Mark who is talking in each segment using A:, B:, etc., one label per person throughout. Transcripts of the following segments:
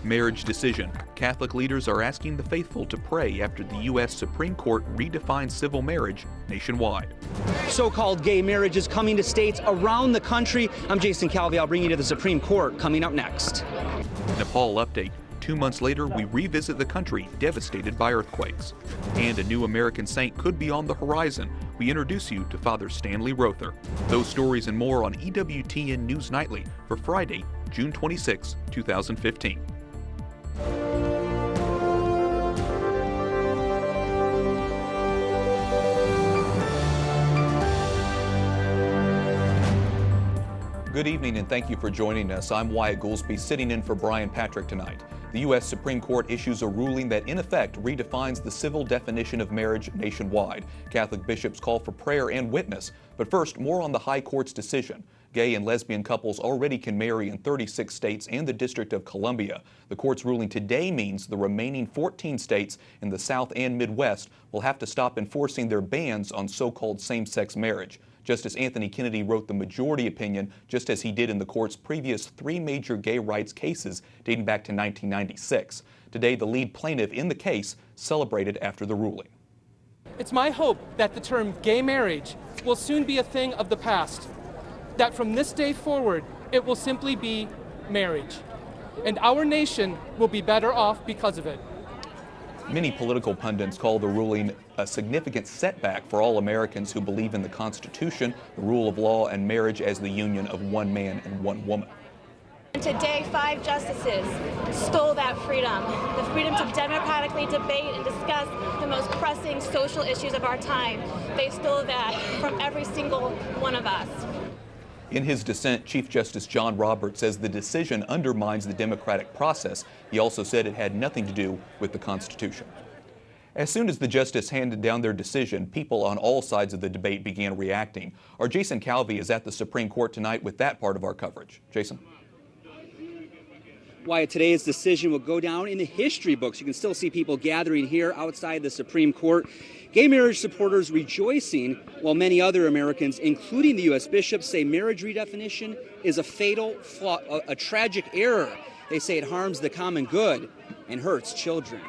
A: Marriage decision. Catholic leaders are asking the faithful to pray after the U.S. Supreme Court redefines civil marriage nationwide.
B: So-called gay marriage is coming to states around the country. I'm Jason Calvi. I'll bring you to the Supreme Court coming up next.
A: Nepal update. 2 months later, we revisit the country devastated by earthquakes. And a new American saint could be on the horizon. We introduce you to Father Stanley Rother. Those stories and more on EWTN News Nightly for Friday, June 26, 2015. Good evening and thank you for joining us. I'm Wyatt Goolsby, sitting in for Brian Patrick tonight. The U.S. Supreme Court issues a ruling that in effect redefines the civil definition of marriage nationwide. Catholic bishops call for prayer and witness. But first, more on the High Court's decision. Gay and lesbian couples already can marry in 36 states and the District of Columbia. The court's ruling today means the remaining 14 states in the South and Midwest will have to stop enforcing their bans on so-called same-sex marriage. Justice Anthony Kennedy wrote the majority opinion, just as he did in the court's previous 3 major gay rights cases dating back to 1996. Today, the lead plaintiff in the case celebrated after the ruling.
C: It's my hope that the term gay marriage will soon be a thing of the past, that from this day forward, it will simply be marriage, and our nation will be better off because of it.
A: Many political pundits call the ruling a significant setback for all Americans who believe in the Constitution, the rule of law, and marriage as the union of one man and one woman.
D: Today, 5 justices stole that freedom, the freedom to democratically debate and discuss the most pressing social issues of our time. They stole that from every single one of us.
A: In his dissent, Chief Justice John Roberts says the decision undermines the democratic process. He also said it had nothing to do with the Constitution. As soon as the justice handed down their decision, people on all sides of the debate began reacting. Our Jason Calvi is at the Supreme Court tonight with that part of our coverage. Jason.
B: Wyatt, today's decision will go down in the history books. You can still see people gathering here outside the Supreme Court. Gay marriage supporters rejoicing, while many other Americans, including the U.S. bishops, say marriage redefinition is a fatal flaw, a tragic error. They say it harms the common good and hurts children.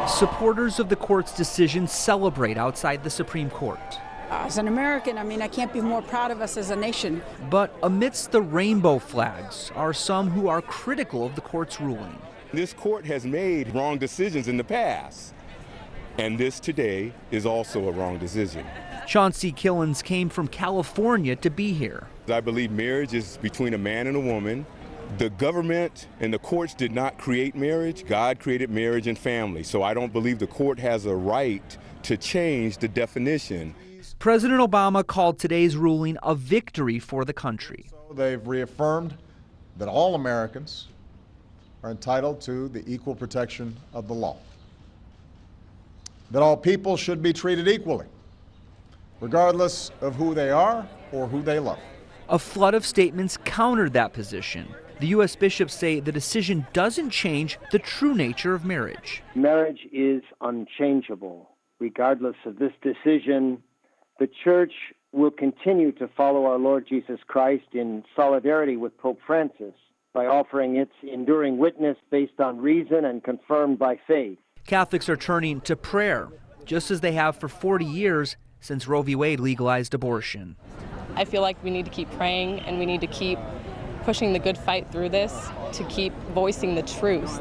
E: Supporters of the court's decision celebrate outside the Supreme Court.
F: As an American, I can't be more proud of us as a nation.
E: But amidst the rainbow flags are some who are critical of the court's ruling.
G: This court has made wrong decisions in the past, and this today is also a wrong decision.
E: Chauncey Killens came from California to be here.
G: I believe marriage is between a man and a woman. The government and the courts did not create marriage. God created marriage and family. So I don't believe the court has a right to change the definition.
E: President Obama called today's ruling a victory for the country.
H: So they've reaffirmed that all Americans are entitled to the equal protection of the law, that all people should be treated equally, regardless of who they are or who they love.
E: A flood of statements countered that position. The U.S. bishops say the decision doesn't change the true nature of marriage.
I: Marriage is unchangeable. Regardless of this decision, the Church will continue to follow our Lord Jesus Christ in solidarity with Pope Francis by offering its enduring witness based on reason and confirmed by faith.
E: Catholics are turning to prayer, just as they have for 40 years since Roe v. Wade legalized abortion.
J: I feel like we need to keep praying and we need to keep pushing the good fight through this, to keep voicing the truth.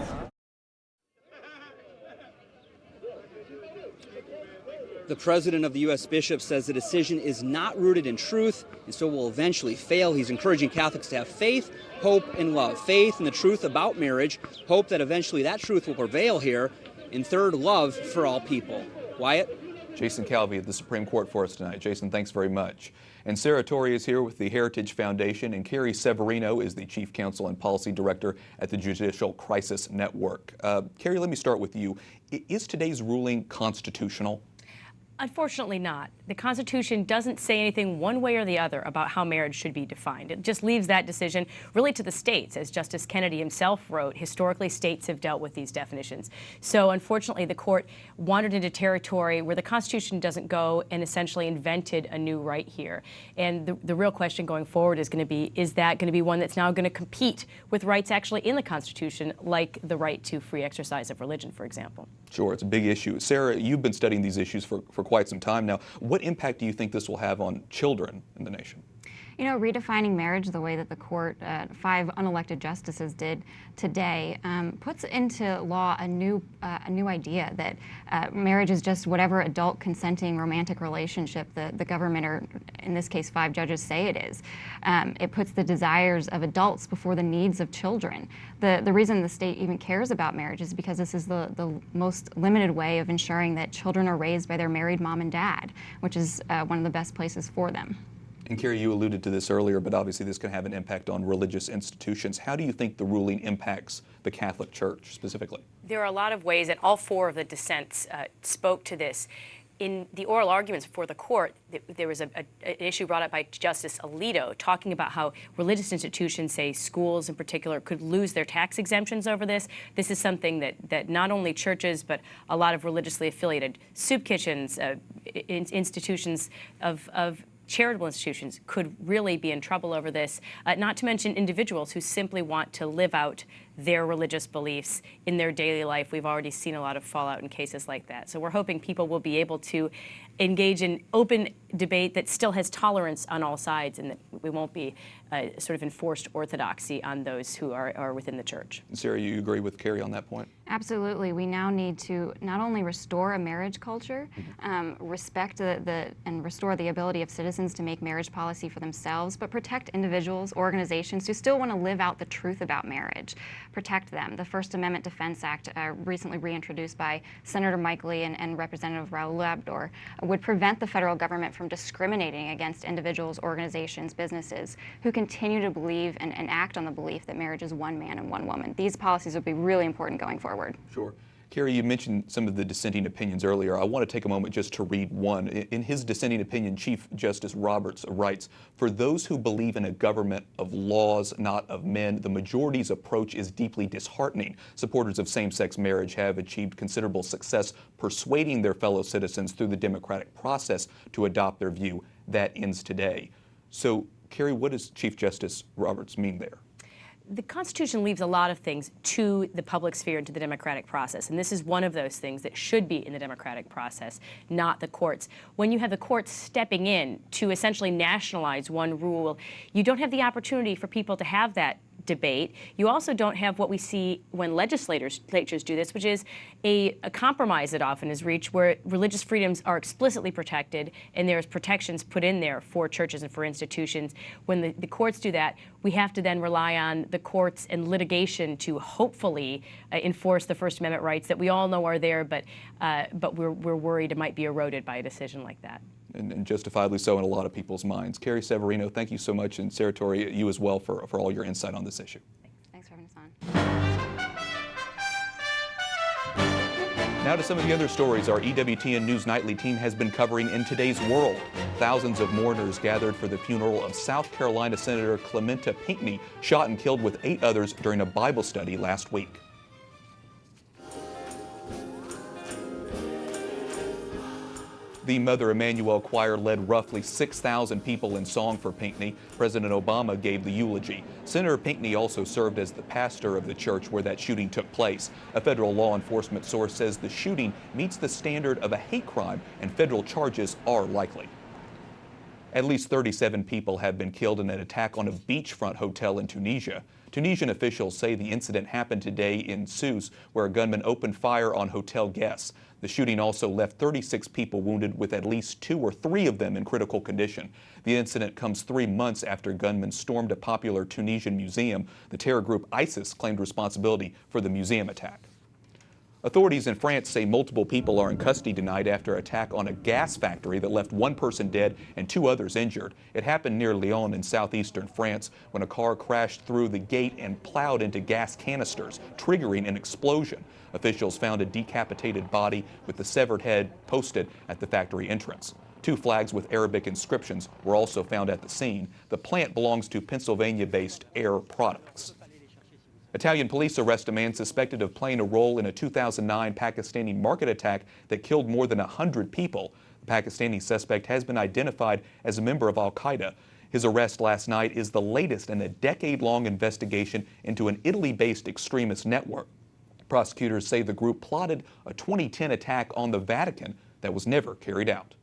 B: The president of the U.S. bishops says the decision is not rooted in truth and so will eventually fail. He's encouraging Catholics to have faith, hope, and love. Faith in the truth about marriage, hope that eventually that truth will prevail here, and third, love for all people. Wyatt?
A: Jason Calvi at the Supreme Court for us tonight. Jason, thanks very much. And Sarah Torre is here with the Heritage Foundation, and Carrie Severino is the Chief Counsel and Policy Director at the Judicial Crisis Network. Carrie, let me start with you. Is today's ruling constitutional?
K: Unfortunately not. The Constitution doesn't say anything one way or the other about how marriage should be defined. It just leaves that decision really to the states. As Justice Kennedy himself wrote, historically states have dealt with these definitions. So unfortunately the court wandered into territory where the Constitution doesn't go and essentially invented a new right here. And the real question going forward is going to be, is that going to be one that's now going to compete with rights actually in the Constitution, like the right to free exercise of religion, for example?
A: Sure, it's a big issue. Sarah, you've been studying these issues for quite some time now. What impact do you think this will have on children in the nation?
L: You know, redefining marriage the way that the court, 5 unelected justices did today, puts into law a new idea that marriage is just whatever adult consenting romantic relationship the government, or in this case 5 judges, say it is. It puts the desires of adults before the needs of children. The reason the state even cares about marriage is because this is the most limited way of ensuring that children are raised by their married mom and dad, which is one of the best places for them.
A: And Carrie, you alluded to this earlier, but obviously this can have an impact on religious institutions. How do you think the ruling impacts the Catholic Church specifically?
K: There are a lot of ways, and all 4 of the dissents spoke to this. In the oral arguments before the court, there was an issue brought up by Justice Alito talking about how religious institutions, say schools in particular, could lose their tax exemptions over this. This is something that not only churches, but a lot of religiously affiliated soup kitchens, institutions of charitable institutions could really be in trouble over this, not to mention individuals who simply want to live out their religious beliefs in their daily life. We've already seen a lot of fallout in cases like that. So we're hoping people will be able to engage in open debate that still has tolerance on all sides, and that we won't be sort of enforced orthodoxy on those who are within the church.
A: Sarah, you agree with Carrie on that point?
L: Absolutely. We now need to not only restore a marriage culture, respect and restore the ability of citizens to make marriage policy for themselves, but protect individuals, organizations who still want to live out the truth about marriage. Protect them. The First Amendment Defense Act, recently reintroduced by Senator Mike Lee and Representative Raul Abdor, would prevent the federal government from discriminating against individuals, organizations, businesses who continue to believe and act on the belief that marriage is one man and one woman. These policies would be really important going forward.
A: Sure. Carrie, you mentioned some of the dissenting opinions earlier. I want to take a moment just to read one. In his dissenting opinion, Chief Justice Roberts writes, "For those who believe in a government of laws, not of men, the majority's approach is deeply disheartening. Supporters of same-sex marriage have achieved considerable success persuading their fellow citizens through the democratic process to adopt their view. That ends today." So, Carrie, what does Chief Justice Roberts mean there?
K: The Constitution leaves a lot of things to the public sphere and to the democratic process, and this is one of those things that should be in the democratic process, not the courts. When you have the courts stepping in to essentially nationalize one rule, you don't have the opportunity for people to have that debate. You also don't have what we see when legislatures do this, which is a compromise that often is reached where religious freedoms are explicitly protected and there's protections put in there for churches and for institutions. When the courts do that, we have to then rely on the courts and litigation to hopefully enforce the First Amendment rights that we all know are there, but we're worried it might be eroded by a decision like that.
A: And justifiably so in a lot of people's minds. Carrie Severino, thank you so much, and Sarah Torre, you as well for all your insight on this issue.
L: Thanks for having us
A: on. Now to some of the other stories our EWTN News Nightly team has been covering in today's world. Thousands of mourners gathered for the funeral of South Carolina Senator Clementa Pinckney, shot and killed with 8 others during a Bible study last week. The Mother Emanuel Choir led roughly 6,000 people in song for Pinckney. President Obama gave the eulogy. Senator Pinckney also served as the pastor of the church where that shooting took place. A federal law enforcement source says the shooting meets the standard of a hate crime and federal charges are likely. At least 37 people have been killed in an attack on a beachfront hotel in Tunisia. Tunisian officials say the incident happened today in Sousse, where a gunman opened fire on hotel guests. The shooting also left 36 people wounded, with at least 2 or 3 of them in critical condition. The incident comes 3 months after gunmen stormed a popular Tunisian museum. The terror group ISIS claimed responsibility for the museum attack. Authorities in France say multiple people are in custody tonight after an attack on a gas factory that left one person dead and 2 others injured. It happened near Lyon in southeastern France when a car crashed through the gate and plowed into gas canisters, triggering an explosion. Officials found a decapitated body with the severed head posted at the factory entrance. 2 flags with Arabic inscriptions were also found at the scene. The plant belongs to Pennsylvania-based Air Products. Italian police arrest a man suspected of playing a role in a 2009 Pakistani market attack that killed more than 100 people. The Pakistani suspect has been identified as a member of Al-Qaeda. His arrest last night is the latest in a decade-long investigation into an Italy-based extremist network. Prosecutors say the group plotted a 2010 attack on the Vatican that was never carried out.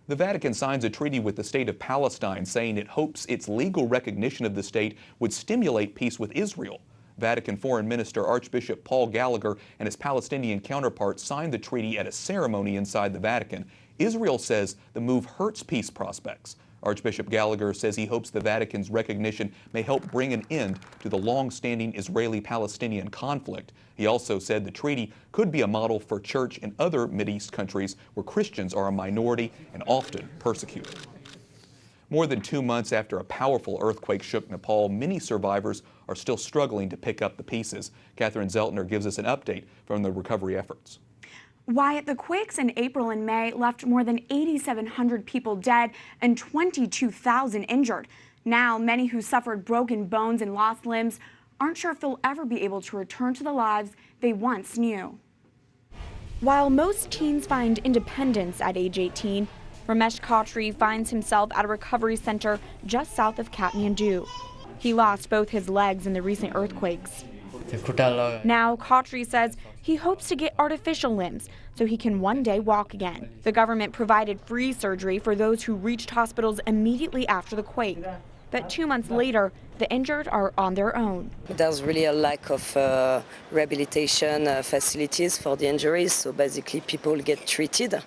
A: The Vatican signs a treaty with the state of Palestine, saying it hopes its legal recognition of the state would stimulate peace with Israel. Vatican Foreign Minister Archbishop Paul Gallagher and his Palestinian counterpart signed the treaty at a ceremony inside the Vatican. Israel says the move hurts peace prospects. Archbishop Gallagher says he hopes the Vatican's recognition may help bring an end to the long-standing Israeli-Palestinian conflict. He also said the treaty could be a model for church in other Mideast countries where Christians are a minority and often persecuted. More than 2 months after a powerful earthquake shook Nepal, many survivors are still struggling to pick up the pieces. Catherine Szeltner gives us an update from the recovery efforts.
M: Wyatt, the quakes in April and May left more than 8,700 people dead and 22,000 injured. Now, many who suffered broken bones and lost limbs aren't sure if they'll ever be able to return to the lives they once knew. While most teens find independence at age 18, Ramesh Khatri finds himself at a recovery center just south of Kathmandu. He lost both his legs in the recent earthquakes. Now, Khatri says he hopes to get artificial limbs so he can one day walk again. The government provided free surgery for those who reached hospitals immediately after the quake. But 2 months later, the injured are on their own.
N: There's really a lack of rehabilitation facilities for the injuries, so basically people get treated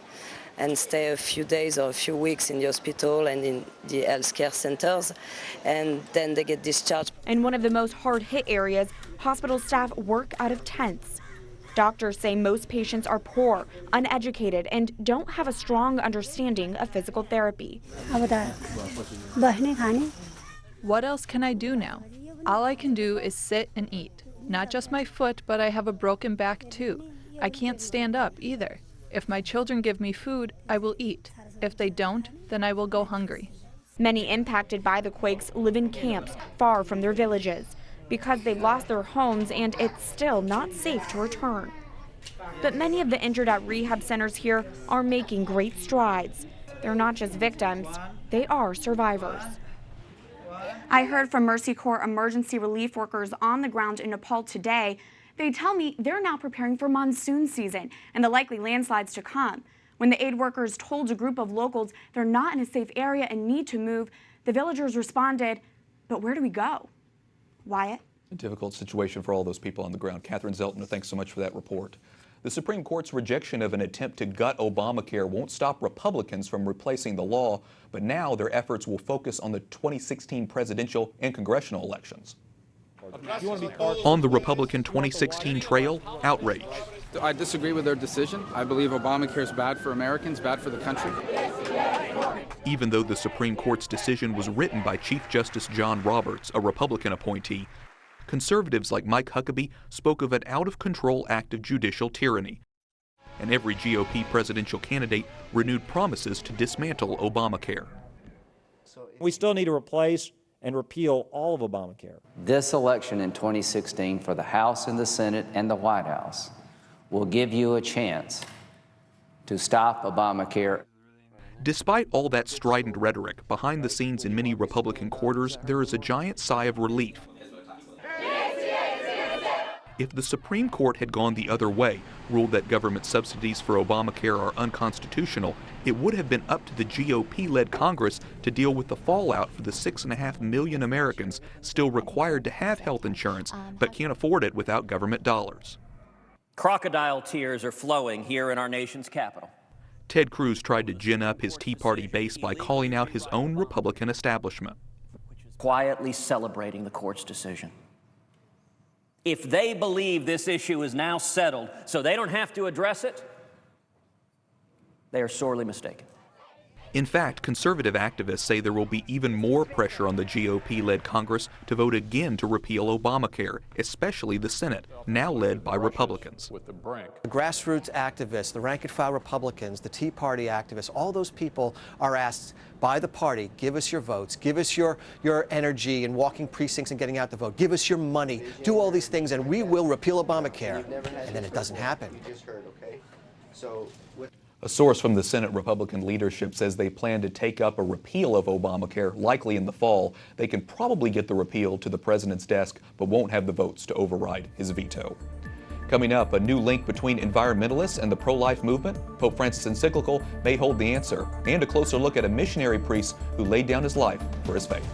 N: and stay a few days or a few weeks in the hospital and in the healthcare centers, and then they get discharged.
M: In one of the most hard-hit areas, hospital staff work out of tents. Doctors say most patients are poor, uneducated, and don't have a strong understanding of physical therapy.
O: What else can I do now? All I can do is sit and eat. Not just my foot, but I have a broken back too. I can't stand up either. If my children give me food, I will eat. If they don't, then I will go hungry.
M: Many impacted by the quakes live in camps far from their villages because they've lost their homes and it's still not safe to return. But many of the injured at rehab centers here are making great strides. They're not just victims, they are survivors. I heard from Mercy Corps emergency relief workers on the ground in Nepal today. They tell me they're now preparing for monsoon season and the likely landslides to come. When the aid workers told a group of locals they're not in a safe area and need to move, the villagers responded, "But where do we go?" Wyatt?
A: A difficult situation for all those people on the ground. Catherine Szeltner, thanks so much for that report. The Supreme Court's rejection of an attempt to gut Obamacare won't stop Republicans from replacing the law, but now their efforts will focus on the 2016 presidential and congressional elections. On the Republican 2016 trail, outrage.
P: I disagree with their decision. I believe Obamacare is bad for Americans, bad for the country.
A: Even though the Supreme Court's decision was written by Chief Justice John Roberts, a Republican appointee, conservatives like Mike Huckabee spoke of an out-of-control act of judicial tyranny. And every GOP presidential candidate renewed promises to dismantle Obamacare.
Q: We still need to replace and repeal all of Obamacare.
R: This election in 2016 for the House and the Senate and the White House will give you a chance to stop Obamacare.
A: Despite all that strident rhetoric, behind the scenes in many Republican quarters, there is a giant sigh of relief. If the Supreme Court had gone the other way, ruled that government subsidies for Obamacare are unconstitutional, it would have been up to the GOP-led Congress to deal with the fallout for the 6.5 million Americans still required to have health insurance but can't afford it without government dollars.
S: Crocodile tears are flowing here in our nation's capital.
A: Ted Cruz tried to gin up his Tea Party base by calling out his own Republican establishment.
S: Quietly celebrating the court's decision. If they believe this issue is now settled so they don't have to address it, they are sorely mistaken.
A: In fact, conservative activists say there will be even more pressure on the GOP-led Congress to vote again to repeal Obamacare, especially the Senate, now led by Republicans.
T: The grassroots activists, the rank-and-file Republicans, the Tea Party activists, all those people are asked by the party, give us your votes, give us your energy in walking precincts and getting out the vote, give us your money, do all these things, and we will repeal Obamacare. And then it doesn't happen.
A: A source from the Senate Republican leadership says they plan to take up a repeal of Obamacare, likely in the fall. They can probably get the repeal to the president's desk, but won't have the votes to override his veto. Coming up, a new link between environmentalists and the pro-life movement. Pope Francis' encyclical may hold the answer, and a closer look at a missionary priest who laid down his life for his faith.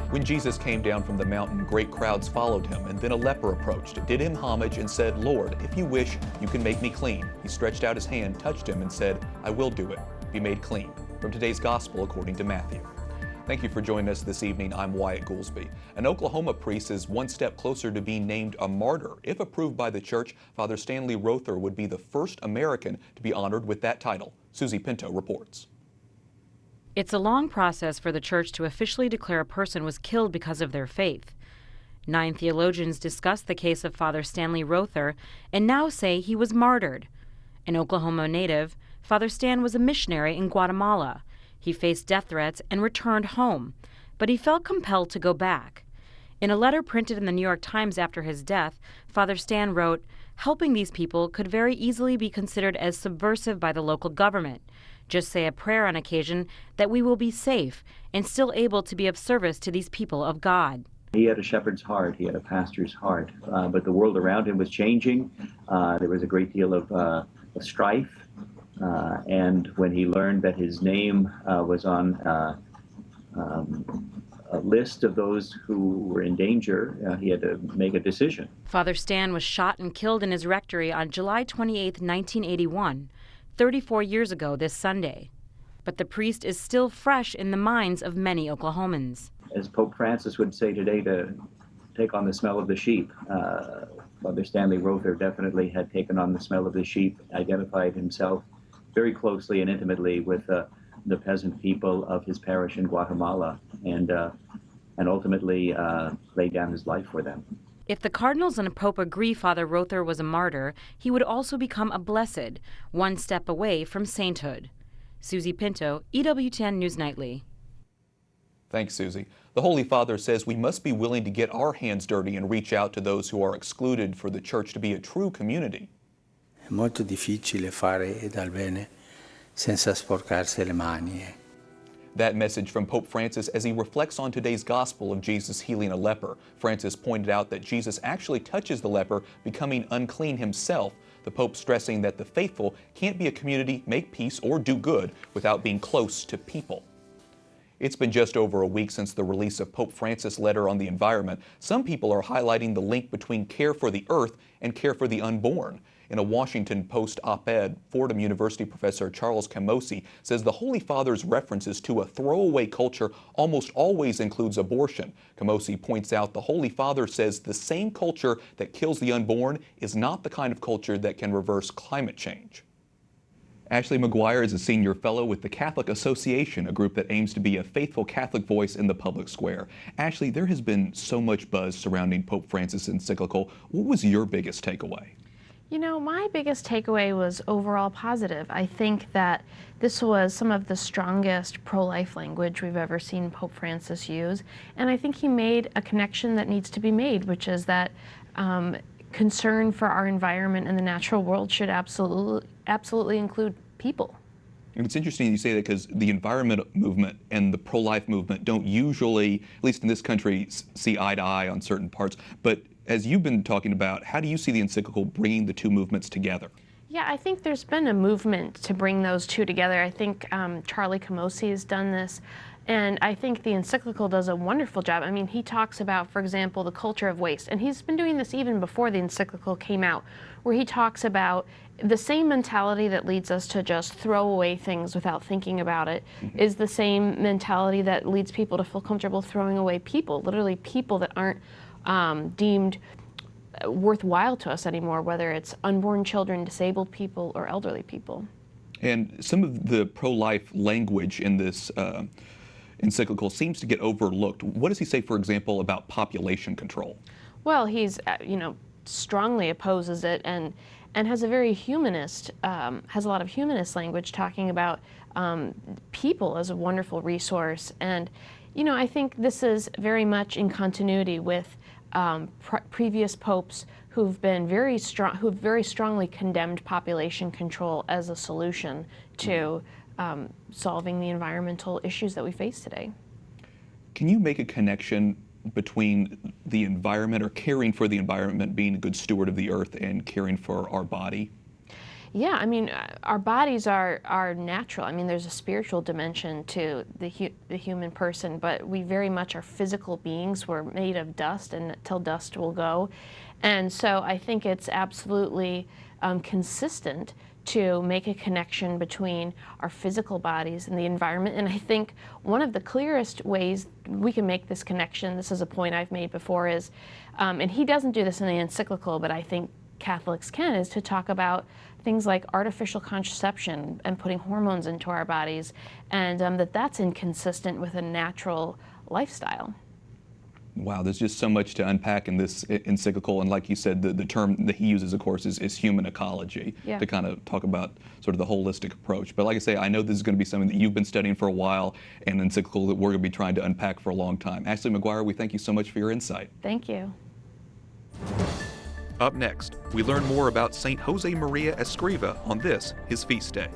A: When Jesus came down from the mountain, great crowds followed him, and then a leper approached, did him homage, and said, "Lord, if you wish, you can make me clean." He stretched out his hand, touched him, and said, "I will do it. Be made clean." From today's Gospel according to Matthew. Thank you for joining us this evening. I'm Wyatt Goolsby. An Oklahoma priest is one step closer to being named a martyr. If approved by the church, Father Stanley Rother would be the first American to be honored with that title. Susie Pinto reports.
U: It's a long process for the church to officially declare a person was killed because of their faith. 9 theologians discussed the case of Father Stanley Rother and now say he was martyred. An Oklahoma native, Father Stan was a missionary in Guatemala. He faced death threats and returned home, but he felt compelled to go back. In a letter printed in the New York Times after his death, Father Stan wrote, "Helping these people could very easily be considered as subversive by the local government. Just say a prayer on occasion that we will be safe and still able to be of service to these people of God."
V: He had a shepherd's heart, he had a pastor's heart, but the world around him was changing. There was a great deal of strife, and when he learned that his name was on a list of those who were in danger, he had to make a decision.
U: Father Stan was shot and killed in his rectory on July 28, 1981. 34 years ago this Sunday. But the priest is still fresh in the minds of many Oklahomans.
V: As Pope Francis would say today, to take on the smell of the sheep. Father Stanley Rother definitely had taken on the smell of the sheep, identified himself very closely and intimately with the peasant people of his parish in Guatemala, and ultimately laid down his life for them.
U: If the cardinals and Pope agree Father Rother was a martyr, he would also become a blessed, one step away from sainthood. Susie Pinto, EWTN News Nightly.
A: Thanks, Susie. The Holy Father says we must be willing to get our hands dirty and reach out to those who are excluded for the church to be a true community.
W: È molto difficile fare del bene senza sporcarsi le mani.
A: That message from Pope Francis as he reflects on today's gospel of Jesus healing a leper. Francis pointed out that Jesus actually touches the leper, becoming unclean himself. The Pope stressing that the faithful can't be a community, make peace, or do good without being close to people. It's been just over a week since the release of Pope Francis' letter on the environment. Some people are highlighting the link between care for the earth and care for the unborn. In a Washington Post op-ed, Fordham University professor Charles Camosi says the Holy Father's references to a throwaway culture almost always includes abortion. Camosi points out the Holy Father says the same culture that kills the unborn is not the kind of culture that can reverse climate change. Ashley McGuire is a senior fellow with the Catholic Association, a group that aims to be a faithful Catholic voice in the public square. Ashley, there has been so much buzz surrounding Pope Francis' encyclical. What was your biggest takeaway?
X: You know, my biggest takeaway was overall positive. I think that this was some of the strongest pro-life language we've ever seen Pope Francis use, and I think he made a connection that needs to be made, which is that concern for our environment and the natural world should absolutely include people.
A: And it's interesting you say that because the environment movement and the pro-life movement don't usually, at least in this country, see eye to eye on certain parts. But as you've been talking about, how do you see the encyclical bringing the two movements together?
X: Yeah, I think there's been a movement to bring those two together. I think Charlie Camosi has done this And I think the encyclical does a wonderful job. I mean, he talks about, for example, the culture of waste. And he's been doing this even before the encyclical came out, where he talks about the same mentality that leads us to just throw away things without thinking about it is the same mentality that leads people to feel comfortable throwing away people, literally people that aren't deemed worthwhile to us anymore, whether it's unborn children, disabled people, or elderly people.
A: And some of the pro-life language in this encyclical seems to get overlooked. What does he say, for example, about population control?
X: Well, he's, strongly opposes it and has a very humanist, has a lot of humanist language talking about people as a wonderful resource. And, I think this is very much in continuity with previous popes who've been very strong, who've very strongly condemned population control as a solution to solving the environmental issues that we face today.
A: Can you make a connection between the environment or caring for the environment, being a good steward of the earth, and caring for our body?
X: Yeah, I mean, our bodies are natural. I mean, there's a spiritual dimension to the human person, but we very much are physical beings. We're made of dust, and till dust will go. And so I think it's absolutely consistent to make a connection between our physical bodies and the environment. And I think one of the clearest ways we can make this connection, this is a point I've made before, is, and he doesn't do this in the encyclical, but I think Catholics can, is to talk about things like artificial contraception and putting hormones into our bodies, and that's inconsistent with a natural lifestyle.
A: Wow, there's just so much to unpack in this encyclical, and like you said, the term that he uses, of course, is human ecology, to kind of talk about sort of the holistic approach. But like I say, I know this is going to be something that you've been studying for a while, and an encyclical that we're going to be trying to unpack for a long time. Ashley McGuire, we thank you so much for your insight.
X: Thank you.
A: Up next, we learn more about St. Josemaria Escriva on this, his feast day.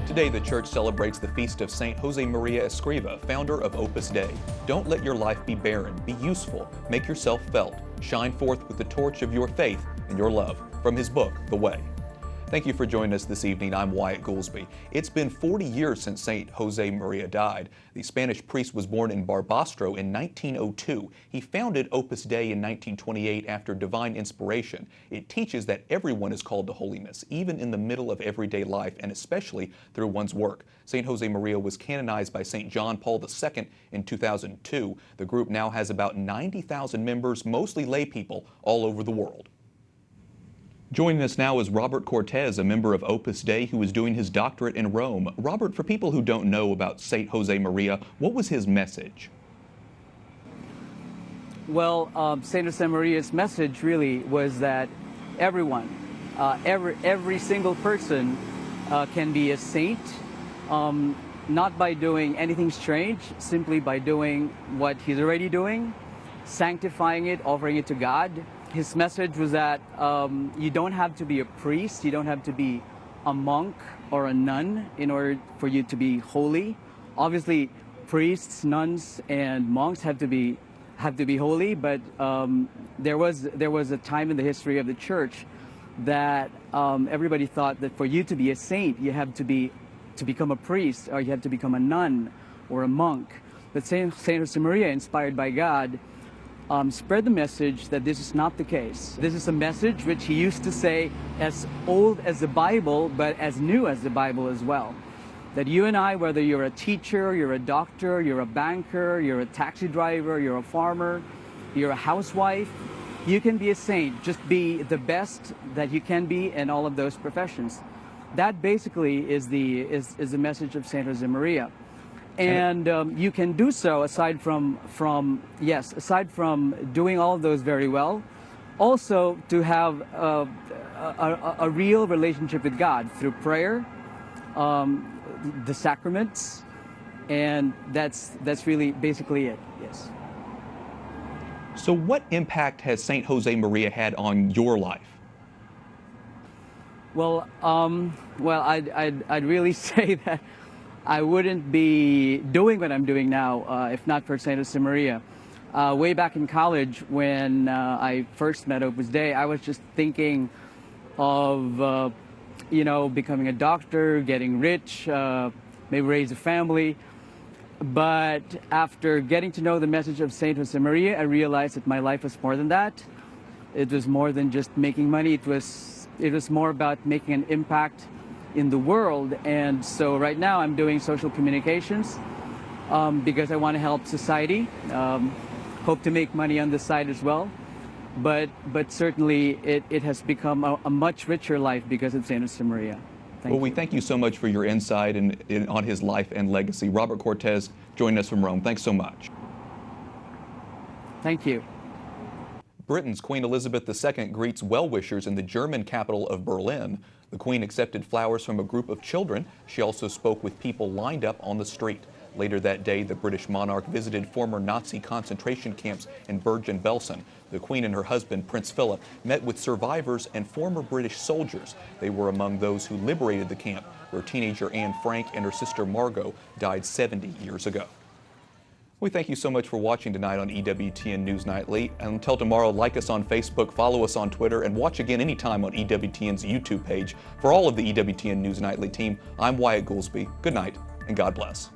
A: Today, the church celebrates the feast of St. Josemaria Escriva, founder of Opus Dei. Don't let your life be barren. Be useful. Make yourself felt. Shine forth with the torch of your faith and your love. From his book, The Way. Thank you for joining us this evening. I'm Wyatt Goolsby. It's been 40 years since St. Josemaria died. The Spanish priest was born in Barbastro in 1902. He founded Opus Dei in 1928 after divine inspiration. It teaches that everyone is called to holiness, even in the middle of everyday life, and especially through one's work. St. Josemaria was canonized by St. John Paul II in 2002. The group now has about 90,000 members, mostly lay people, all over the world. Joining us now is Robert Cortez, a member of Opus Dei who is doing his doctorate in Rome. Robert, for people who don't know about St. Josemaria, what was his message?
C: Well, St. Josemaria's message really was that everyone, every single person can be a saint, not by doing anything strange, simply by doing what he's already doing, sanctifying it, offering it to God. His message was that you don't have to be a priest, you don't have to be a monk or a nun in order for you to be holy. Obviously, priests, nuns, and monks have to be holy, but there was a time in the history of the church that everybody thought that for you to be a saint, you have to become a priest, or you have to become a nun or a monk. But Saint Josemaria, inspired by God, spread the message that this is not the case. This is a message which he used to say as old as the Bible, but as new as the Bible as well. That you and I, whether you're a teacher, you're a doctor, you're a banker, you're a taxi driver, you're a farmer, you're a housewife, you can be a saint. Just be the best that you can be in all of those professions. That basically is the message of Saint Josemaria. And you can do so aside from doing all of those very well, also to have a real relationship with God through prayer, the sacraments, and that's really basically it. Yes.
A: So what impact has St. Josemaria had on your life?
C: Well, I'd really say that I wouldn't be doing what I'm doing now if not for St. Josemaria. Way back in college, when I first met Opus Dei, I was just thinking of, becoming a doctor, getting rich, maybe raise a family. But after getting to know the message of Saint Josemaria, I realized that my life was more than that. It was more than just making money. It was more about making an impact in the world. And so right now I'm doing social communications because I want to help society. Hope to make money on the side as well. But certainly it has become a much richer life because of Saint Josemaria.
A: We thank you so much for your insight on his life and legacy. Robert Cortez joining us from Rome. Thanks so much.
C: Thank you.
A: Britain's Queen Elizabeth II greets well-wishers in the German capital of Berlin. The Queen accepted flowers from a group of children. She also spoke with people lined up on the street. Later that day, the British monarch visited former Nazi concentration camps in Bergen-Belsen. The Queen and her husband, Prince Philip, met with survivors and former British soldiers. They were among those who liberated the camp, where teenager Anne Frank and her sister Margot died 70 years ago. We thank you so much for watching tonight on EWTN News Nightly. And until tomorrow, like us on Facebook, follow us on Twitter, and watch again anytime on EWTN's YouTube page. For all of the EWTN News Nightly team, I'm Wyatt Goolsby. Good night, and God bless.